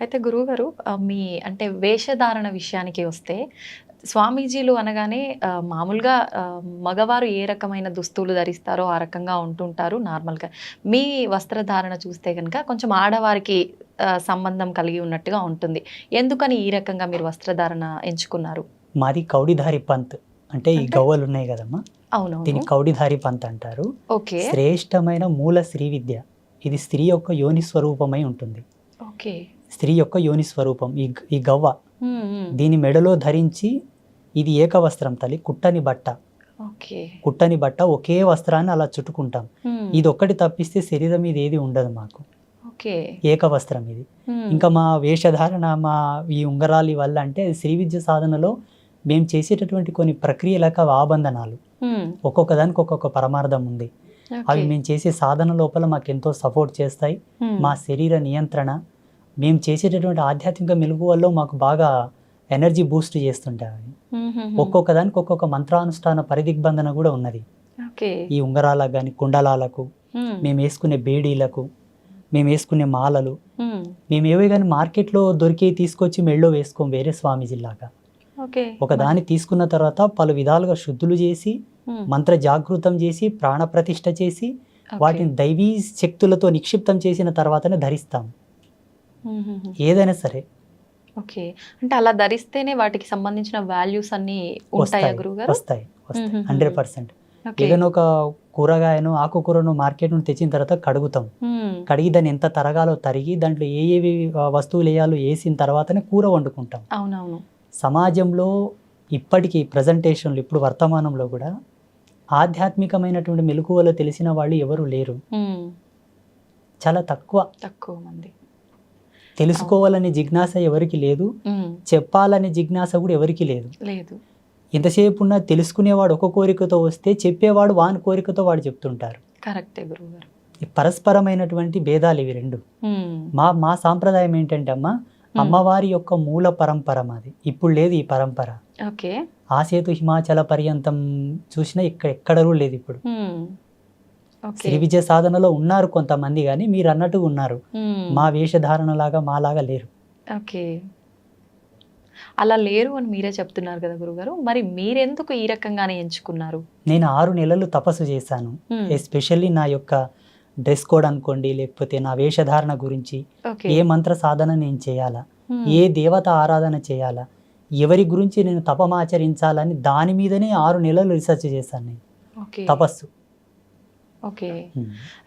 అయితే గురువుగారు మీ అంటే వేషధారణ విషయానికి వస్తే స్వామీజీలు అనగానే మామూలుగా మగవారు ఏ రకమైన దుస్తులు ధరిస్తారో ఆ రకంగా ఉంటుంటారు నార్మల్‌గా. మీ వస్త్రధారణ చూస్తే గనుక కొంచెం ఆడవారికి సంబంధం కలిగి ఉన్నట్టుగా ఉంటుంది. ఎందుకని ఈ రకంగా మీరు వస్త్రధారణ ఎంచుకున్నారు? మాది కౌడిధారి పంత్. అంటే ఈ అంటే? గవ్వలున్నాయి గదమ్మా! అవునవును. దీన్ని కౌడిధారి పంత్ అంటారు. ఓకే. శ్రేష్టమైన మూల శ్రీ విద్య. ఇది స్త్రీ యొక్క యోని స్వరూపమై ఉంటుంది. ఓకే. స్త్రీ యొక్క యోని స్వరూపం ఈ గవ్వ. హ్మ్. హ్మ్. దీని మెడలో ధరించి ఇది ఏకవస్త్రం తల్లి. కుట్టని బట్ట. ఓకే. కుట్టని బట్ట ఒకే వస్త్రాన్ని అలా చుట్టుకుంటాం. హ్మ్. ఇదొక్కటి తప్పిస్తే శరీరం మీద ఏది ఉండదు మాకు. ఓకే. ఏకవస్త్రం ఇది. హ్మ్. ఇంకా మా వేషధారణ, మా ఈ ఉంగరాలు వల్ల అంటే శ్రీ విద్య సాధనలో మేము చేసేటటువంటి కొన్ని ప్రక్రియలకు అవి ఆబంధనాలు. హ్మ్. ఒక్కొక్క దానికి ఒక్కొక్క పరమార్థం ఉంది. అవి ఓకే. మేము చేసే సాధన లోపల మాకెంతో సపోర్ట్ చేస్తాయి. హ్మ్. మా శరీర నియంత్రణ, మేము చేసేటటువంటి ఆధ్యాత్మిక మెలుగువల్లో మాకు బాగా ఎనర్జీ బూస్ట్ చేస్తుంటాయి అవి. హుహుహు. ఒక్కొక్క దానికి ఒక్కొక్క మంత్రానుష్ఠాన పరిదిగ్బంధన కూడా ఉన్నది. ఓకే. ఈ ఉంగరాలకు కానీ, కుండలాలకు, హ్మ్. మేము వేసుకునే బేడీలకు, మేము వేసుకునే మాలలు, హ్మ్. మేము ఏవే కానీ మార్కెట్లో దొరికేవి తీసుకొచ్చి మెళ్ళో వేసుకోం వేరే స్వామీజీలాగా. ఓకే. ఒకదాన్ని తీసుకున్న తర్వాత పలు విధాలుగా శుద్ధులు చేసి, హ్మ్. మంత్ర జాగృతం చేసి, ప్రాణప్రతిష్ఠ చేసి, ఓకే. వాటిని దైవీ శక్తులతో నిక్షిప్తం చేసిన తర్వాతనే ధరిస్తాం హుహుహు. ఏదైనా సరే. ఓకే. అంటే అలా ధరిస్తేనే వాటికి సంబంధించిన వాల్యూస్ అన్నీ ఉంటాయా వస్తాయి గురువుగారు? వస్తాయి వస్తాయి హుహుహు. 100%. ఓకే. ఏదైనా ఒక కూరగాయను, ఆకుకూరను మార్కెట్ నుండి తెచ్చిన తర్వాత కడుగుతాం. హ్మ్. కడిగి దాన్ని ఎంత తరగాలో తరిగి దాంట్లో ఏవి వస్తువులు వేయాలో వేసిన తర్వాతనే కూర వండుకుంటాం. అవునవును. సమాజంలో ఇప్పటికీ ప్రజెంటేషన్లు ఇప్పుడు వర్తమానంలో కూడా ఆధ్యాత్మికమైనటువంటి మెలకువలు తెలిసిన వాళ్ళు ఎవరు లేరు. హ్మ్. చాలా తక్కువ. తక్కువ మంది. తెలుసుకోవాలనే జిజ్ఞాస ఎవరికి లేదు. హ్మ్. చెప్పాలనే జిజ్ఞాస కూడా ఎవరికి లేదు. లేదు. ఎంతసేపు ఉన్నా తెలుసుకునేవాడు ఒక కోరికతో వస్తే చెప్పేవాడు వాని కోరికతో వాడు చెప్తుంటారు. కరెక్టే గురువుగారు. ఈ పరస్పరమైనటువంటి భేదాలు ఇవి రెండు. హ్మ్. మా సాంప్రదాయం ఏంటంటే అమ్మవారి యొక్క మూల పరంపర మాది. ఇప్పుడు లేదు ఈ పరంపర. ఓకే. ఆసేతు హిమాచల పర్యంతం చూసినా ఎక్కడ కూడా లేదు ఇప్పుడు. హ్మ్. ఓకే. శ్రీ విద్య సాధనలో ఉన్నారు కొంతమంది, కానీ మీరు అన్నట్టుగా ఉన్నారు. హ్మ్. మా వేషధారణలాగా మాలాగా లేరు. ఓకే. అలా లేరు అని మీరే చెప్తున్నారు కదా గురుగారు. మరి మీరెందుకు ఈ రకంగానే ఎంచుకున్నారు? నేను 6 నెలలు తపస్సు చేశాను. హ్మ్. ఎస్పెషల్లీ నా యొక్క డ్రెస్ కోడ్ అనుకోండి, లేకపోతే నా వేషధారణ గురించి, ఓకే. ఏ మంత్ర సాధన నేను చేయాలా, హ్మ్. ఏ దేవత ఆరాధన చేయాలా, ఎవరి గురించి నేను తపమాచరించాలని దాని మీదనే 6 నెలలు రీసెర్చ్ చేశాను నేను. ఓకే. తపస్సు. ఓకే.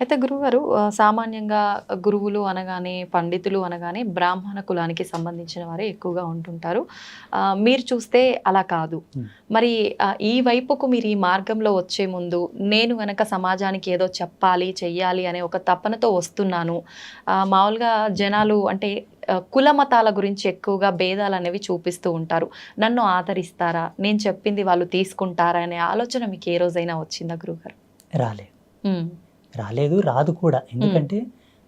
అయితే గురువుగారు సామాన్యంగా గురువులు అనగానే, పండితులు అనగానే బ్రాహ్మణ కులానికి సంబంధించిన వారే ఎక్కువగా ఉంటుంటారు. మీరు చూస్తే అలా కాదు. మరి ఈ వైపుకు మీరు ఈ మార్గంలో వచ్చే ముందు నేను గనక సమాజానికి ఏదో చెప్పాలి, చెయ్యాలి అనే ఒక తపనతో వస్తున్నాను. మామూలుగా జనాలు అంటే కుల మతాల గురించి ఎక్కువగా భేదాలనేవి చూపిస్తూ ఉంటారు. నన్ను ఆదరిస్తారా? నేను చెప్పింది వాళ్ళు తీసుకుంటారా? అనే ఆలోచన మీకు ఏ రోజైనా వచ్చిందా గురువుగారు? రాలేదు. హ్మ్. రాలేదు, రాదు కూడా. ఎందుకంటే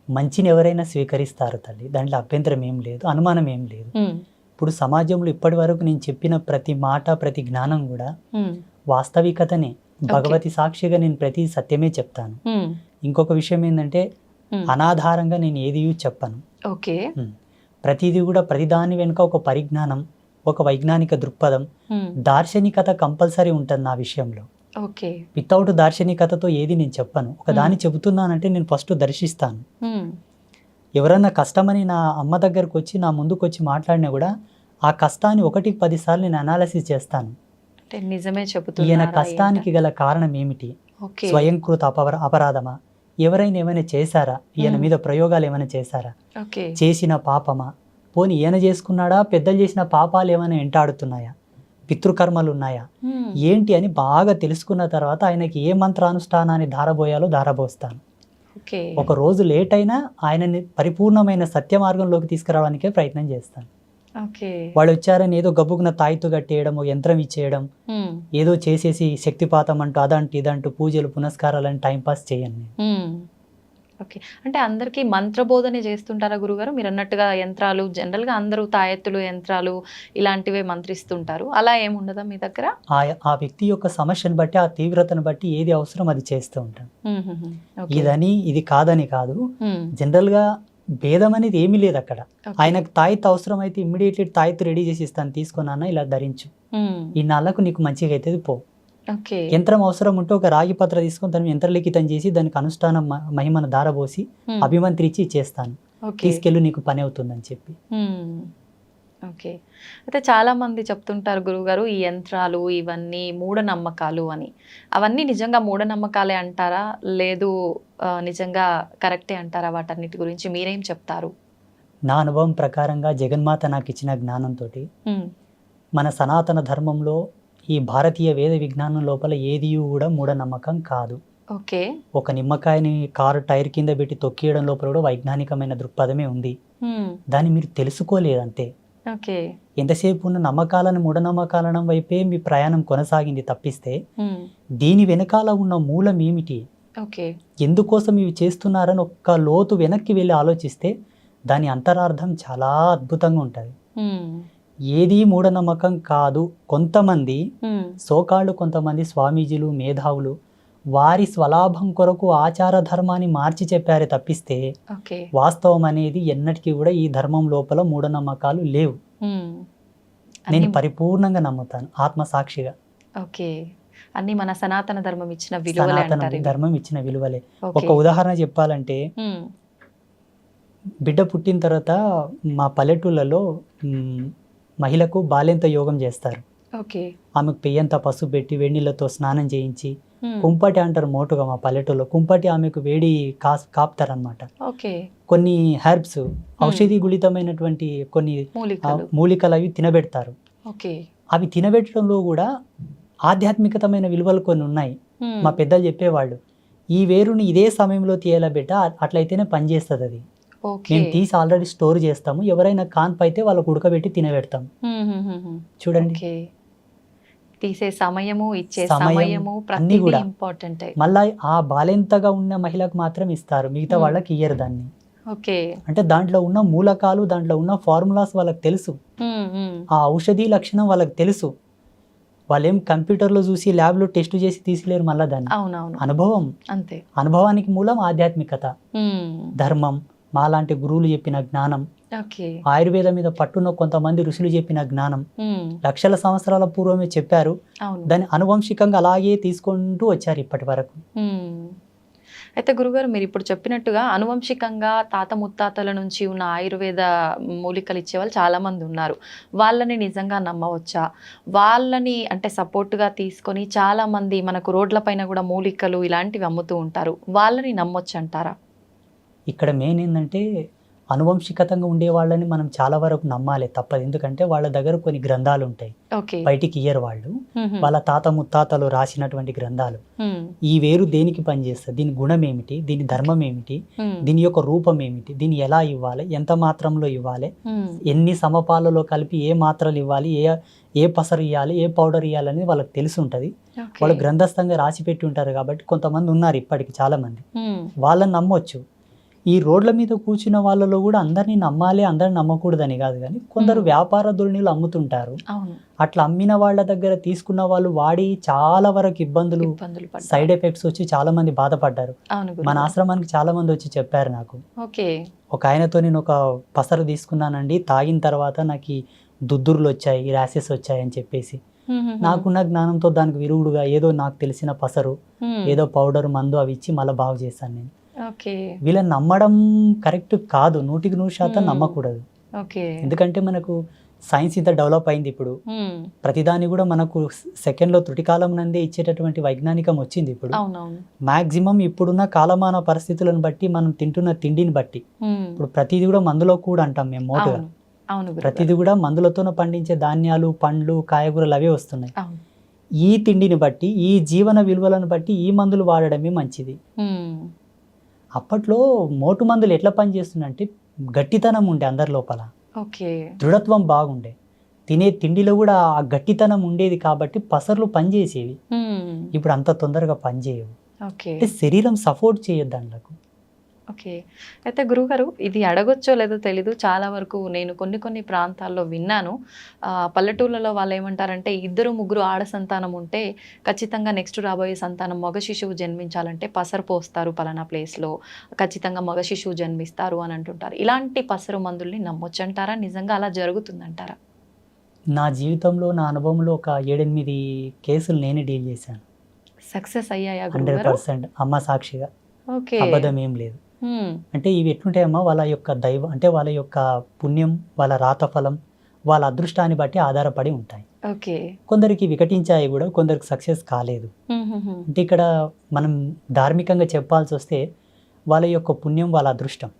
మంచిని ఎవరైనా స్వీకరిస్తారు తల్లి. దాంట్లో అభ్యంతరం ఏం లేదు, అనుమానం ఏం లేదు. హ్మ్. ఇప్పుడు సమాజంలో ఇప్పటి వరకు నేను చెప్పిన ప్రతి మాట, ప్రతి జ్ఞానం కూడా హ్మ్. వాస్తవికతనే. భగవతి సాక్షిగా నేను ప్రతి సత్యమే చెప్తాను. హ్మ్. ఇంకొక విషయం ఏంటంటే హ్మ్. అనాధారంగా నేను ఏది చెప్పను. ఓకే. ప్రతిదీ కూడా ప్రతిదాని వెనుక ఒక పరిజ్ఞానం, ఒక వైజ్ఞానిక దృక్పథం, హ్మ్. దార్శనికత కంపల్సరీ ఉంటుంది నా విషయంలో. ఓకే. వితౌట్ దార్శనికతతో ఏది నేను చెప్పను. ఒక దాన్ని చెబుతున్నానంటే నేను ఫస్ట్ దర్శిస్తాను. హ్మ్. ఎవరన్నా కష్టమని నా అమ్మ దగ్గరకు వచ్చి నా ముందుకు వచ్చి మాట్లాడినా కూడా ఆ కష్టాన్ని 1కి 10 సార్లు నేను అనాలసిస్ చేస్తాను. అంటే నిజమే ఈయన చెబుతున్నారా కష్టానికి గల కారణం ఏమిటి? ఓకే. స్వయంకృత అపరాధమా? ఎవరైనా ఏమైనా చేశారా? ఈయన మీద ప్రయోగాలు ఏమైనా చేశారా? ఓకే. చేసిన పాపమా? పోనీ ఈయన చేసుకున్నాడా? పెద్దలు చేసిన పాపాలు ఏమైనా వెంటాడుతున్నాయా? పితృకర్మలు ఉన్నాయా? హ్మ్. ఏంటి అని బాగా తెలుసుకున్న తర్వాత ఆయనకి ఏ మంత్రానుష్ఠానాన్ని ధారబోయాలో ధారబోస్తాను. ఓకే. ఒక రోజు లేట్ అయినా ఆయనని పరిపూర్ణమైన సత్య మార్గంలోకి తీసుకురావడానికే ప్రయత్నం చేస్తాను. ఓకే. వాళ్ళు వచ్చారని ఏదో గబ్బుకున్న తాయితు కట్టేయడం, ఒక యంత్రం ఇచ్చేయడం, హ్మ్. ఏదో చేసేసి శక్తిపాతం అంటూ అదంటూ ఇదంటూ పూజలు పునస్కారాలని టైంపాస్ చేయను నేను. హ్మ్. ఓకే. అంటే అందరికీ మంత్రబోధనే చేస్తుంటారా గురుగారు? మీరు అన్నట్టుగా యంత్రాలు జనరల్‌గా అందరూ తాయెత్తులు, యంత్రాలు ఇలాంటివే మంత్రిస్తుంటారు. అలా ఏమి ఉండదా మీ దగ్గర? ఆ వ్యక్తి యొక్క సమస్యను బట్టి, ఆ తీవ్రతను బట్టి ఏది అవసరం అది చేస్తూ ఉంటాను. హుహుహు. ఓకే. ఇది కాదని కాదు. హ్మ్. జనరల్గా భేదం అనేది ఏమీ లేదు అక్కడ. Okay. ఆయనకు తాయిత్ అవసరం అయితే ఇమ్మీడియట్లీ తాయిత్ రెడీ చేసి ఇస్తాను, తీసుకున్నాన్న ఇలా ధరించు, ఈ నాళ్ళకు నీకు మంచిగా అవుతుంది పో. ఓకే. యంత్రం అవసరం ఉంటే ఒక రాగి పత్ర తీసుకొని దాన్ని యంత్రలిఖితం చేసి దానికి అనుష్ఠానం మహిమను దారబోసి అభిమంత్రించి ఇచ్చేస్తాను, తీసుకెళ్ళు నీకు పని అవుతుందని చెప్పి. ఓకే. అయితే చాలా మంది చెప్తుంటారు గురువుగారు, ఈ యంత్రాలు ఇవన్నీ మూఢనమ్మకాలు అని. అవన్నీ నిజంగా మూఢనమ్మకాలే అంటారా, లేదు నిజంగా కరెక్టే అంటారా? వాటన్నిటి గురించి మీరేం చెప్తారు? నా అనుభవం ప్రకారంగా జగన్మాత నాకు ఇచ్చిన జ్ఞానంతో మన సనాతన ధర్మంలో ఈ భారతీయ వేద విజ్ఞానం లోపల ఏది కూడా మూఢనమ్మకం కాదు. ఓకే. ఒక నిమ్మకాయని కారు టైర్ కింద పెట్టి తొక్కియడం లోపల కూడా వైజ్ఞానికమైన దృక్పథమే ఉంది. దాన్ని మీరు తెలుసుకోలేదంతే. ఓకే. ఎంతసేపు ఉన్న నమ్మకాలను మూఢనమ్మకాలను వైపే మీ ప్రయాణం కొనసాగింది తప్పిస్తే దీని వెనకాల ఉన్న మూలం ఏమిటి, ఓకే, ఎందుకోసం ఇవి చేస్తున్నారని ఒక్క లోతు వెనక్కి వెళ్ళి ఆలోచిస్తే దాని అంతరార్థం చాలా అద్భుతంగా ఉంటుంది. ఏది మూఢనమ్మకం కాదు. కొంతమంది సోకాళ్ళు, కొంతమంది స్వామీజీలు, మేధావులు వారి స్వలాభం కొరకు ఆచార ధర్మాన్ని మార్చి చెప్పారే తప్పిస్తే వాస్తవం అనేది ఎన్నటికీ కూడా ఈ ధర్మం లోపల మూఢనమ్మకాలు లేవు. నేను పరిపూర్ణంగా నమ్ముతాను ఆత్మసాక్షిగా. ఓకే. అన్ని మన సనాతన ధర్మం ఇచ్చిన విలువలే, సనాతన ధర్మం ఇచ్చిన విలువలే. ఒక ఉదాహరణ చెప్పాలంటే, బిడ్డ పుట్టిన తర్వాత మా పల్లెటూళ్ళలో మహిళకు బాల్యంత యోగం చేస్తారు. ఆమెకు పెయ్యంత పసుపు పెట్టి వేడినీళ్ళతో స్నానం చేయించి కుంపటి అంటారు మోటుగా మా పల్లెటూరులో. కుంపటి ఆమెకు వేడి కాపుతారనమాట. కొన్ని హెర్బ్స్, ఔషధి గుళితమైనటువంటి కొన్ని మూలికలు అవి తినబెడతారు. అవి తినబెట్టడంలో కూడా ఆధ్యాత్మికతమైన విలువలు కొన్ని ఉన్నాయి. మా పెద్దలు చెప్పేవాళ్ళు, ఈ వేరుని ఇదే సమయంలో తీయాల బిడ్డ, అట్లయితేనే పనిచేస్తుంది అది. మేము తీసి ఆల్రెడీ స్టోర్ చేస్తాము, ఎవరైనా కాన్పు అయితే వాళ్ళకు ఉడకబెట్టి తినబెడతాం. చూడండి, తీసే సమయము, ఇచ్చే సమయము అన్ని కూడా ఇంపార్టెంట్. మళ్ళీ ఆ బాలెంతగా ఉన్న మహిళకు మాత్రం ఇస్తారు, మిగతా వాళ్ళకి ఇయ్యరు దాన్ని. అంటే దాంట్లో ఉన్న మూలకాలు, దాంట్లో ఉన్న ఫార్ములాస్ వాళ్ళకి తెలుసు, ఆ ఔషధి లక్షణం వాళ్ళకి తెలుసు. వాళ్ళేం కంప్యూటర్లో చూసి ల్యాబ్లో టెస్ట్ చేసి తీసిలేరు మళ్ళీ దాన్ని. అనుభవం, అంతే. అనుభవానికి మూలం ఆధ్యాత్మికత, ధర్మం, మాలాంటి గురువులు చెప్పిన జ్ఞానం, ఆయుర్వేదం మీద పట్టున్న కొంతమంది ఋషులు చెప్పిన జ్ఞానం లక్షల సంవత్సరాల పూర్వమే చెప్పారు. దాన్ని అనువంశికంగా అలాగే తీసుకుంటూ వచ్చారు ఇప్పటి వరకు. అయితే గురుగారు, మీరు ఇప్పుడు చెప్పినట్టుగా అనువంశికంగా తాత ముత్తాతల నుంచి ఉన్న ఆయుర్వేద మూలికలు ఇచ్చేవాళ్ళు చాలా మంది ఉన్నారు. వాళ్ళని నిజంగా నమ్మవచ్చా? వాళ్ళని అంటే సపోర్ట్గా తీసుకొని చాలా మంది మనకు రోడ్ల పైన కూడా మూలికలు ఇలాంటివి అమ్ముతూ ఉంటారు, వాళ్ళని నమ్మొచ్చు అంటారా? ఇక్కడ మెయిన్ ఏంటంటే అనువంశికతంగా ఉండే వాళ్ళని మనం చాలా వరకు నమ్మాలి తప్పదు. ఎందుకంటే వాళ్ళ దగ్గర కొన్ని గ్రంథాలు ఉంటాయి, బయటికి ఇయ్యరు వాళ్ళు. వాళ్ళ తాత ముత్తాతలు రాసినటువంటి గ్రంథాలు. ఈ వేరు దేనికి పనిచేస్తుంది, దీని గుణం ఏమిటి, దీని ధర్మం ఏమిటి, దీని యొక్క రూపం ఏమిటి, దీన్ని ఎలా ఇవ్వాలి, ఎంత మాత్రంలో ఇవ్వాలి, ఎన్ని సమపాలలో కలిపి ఏ మాత్రలు ఇవ్వాలి, ఏ పసరు ఇవ్వాలి, ఏ పౌడర్ ఇవ్వాలి అనేది వాళ్ళకి తెలిసి ఉంటుంది. వాళ్ళు గ్రంథస్థంగా రాసి పెట్టి ఉంటారు. కాబట్టి కొంతమంది ఉన్నారు ఇప్పటికి చాలా మంది, వాళ్ళని నమ్మొచ్చు. ఈ రోడ్ల మీద కూర్చున్న వాళ్ళలో కూడా అందరినీ నమ్మాలి, అందరిని నమ్మకూడదని కాదు, కానీ కొందరు వ్యాపార ధోరణిలు అమ్ముతుంటారు. అట్లా అమ్మిన వాళ్ళ దగ్గర తీసుకున్న వాళ్ళు వాడి చాలా వరకు ఇబ్బందులు, సైడ్ ఎఫెక్ట్స్ వచ్చి చాలా మంది బాధపడ్డారు. మన ఆశ్రమానికి చాలా మంది వచ్చి చెప్పారు నాకు. ఒక ఆయనతో నేను ఒక పసరు తీసుకున్నానండి, తాగిన తర్వాత నాకు ఈ దుద్దుర్లు వచ్చాయి, ర్యాసెస్ వచ్చాయి అని చెప్పేసి. నాకున్న జ్ఞానంతో దానికి విరుగుడుగా ఏదో నాకు తెలిసిన పసరు, ఏదో పౌడర్, మందు అవి ఇచ్చి మళ్ళీ బాగు చేశాను నేను. వీళ్ళని నమ్మడం కరెక్ట్ కాదు, 100% నమ్మకూడదు. ఎందుకంటే మనకు సైన్స్ ఇంత డెవలప్ అయింది ఇప్పుడు, ప్రతిదాన్ని కూడా మనకు సెకండ్లో త్రుటికాలం నందే ఇచ్చేటటువంటి వైజ్ఞానికం వచ్చింది ఇప్పుడు. మాక్సిమం ఇప్పుడున్న కాలమాన పరిస్థితులను బట్టి, మనం తింటున్న తిండిని బట్టి, ఇప్పుడు ప్రతిదీ కూడా మందులో కూడా అంటాం మేము మోటుగా. ప్రతిదీ కూడా మందులతో పండించే ధాన్యాలు, పండ్లు, కాయగూరలు అవే వస్తున్నాయి. ఈ తిండిని బట్టి, ఈ జీవన విలువలను బట్టి ఈ మందులు వాడడమే మంచిది. అప్పట్లో మోటు మందులు ఎట్లా పనిచేస్తుందంటే గట్టితనం ఉండే అందరి లోపల, దృఢత్వం బాగుండే, తినే తిండిలో కూడా ఆ గట్టితనం ఉండేది కాబట్టి పసర్లు పనిచేసేవి. ఇప్పుడు అంత తొందరగా పనిచేయవు. అంటే శరీరం సపోర్ట్ చేయొద్దు దాంట్లకు. ఓకే. అయితే గురువుగారు ఇది అడగొచ్చో లేదో తెలీదు. చాలా వరకు నేను కొన్ని ప్రాంతాల్లో విన్నాను. పల్లెటూర్లలో వాళ్ళేమంటారంటే ఇద్దరు, ముగ్గురు ఆడ సంతానం ఉంటే ఖచ్చితంగా నెక్స్ట్ రాబోయే సంతానం మగ శిశువు జన్మించాలంటే పసరు పోస్తారు పలానా ప్లేస్‌లో. ఖచ్చితంగా మగ శిశువు జన్మిస్తారు అని అంటుంటారు. ఇలాంటి పసరు మందుల్ని నమ్మొచ్చంటారా? నిజంగా అలా జరుగుతుందంటారా? నా జీవితంలో, నా అనుభవంలో ఒక 7, 8 కేసులు నేనే డీల్ చేశాను. సక్సెస్ అయ్యాయా గురువుగారు? 100% అమ్మ సాక్షిగా. ఓకే. అబద్ధం ఏం లేదు. హ్మ్. అంటే ఇవి ఎట్లుంటాయమ్మా, వాళ్ళ యొక్క అంటే వాళ్ళ యొక్క పుణ్యం, వాళ్ళ రాతఫలం, వాళ్ళ అదృష్టాన్ని బట్టి ఆధారపడి ఉంటాయి. ఓకే. కొందరికి వికటించాయి కూడా, కొందరికి సక్సెస్ కాలేదు. హుహుహు. అంటే ఇక్కడ మనం ధార్మికంగా చెప్పాల్సి వస్తే వాళ్ళ యొక్క పుణ్యం, వాళ్ళ అదృష్టం.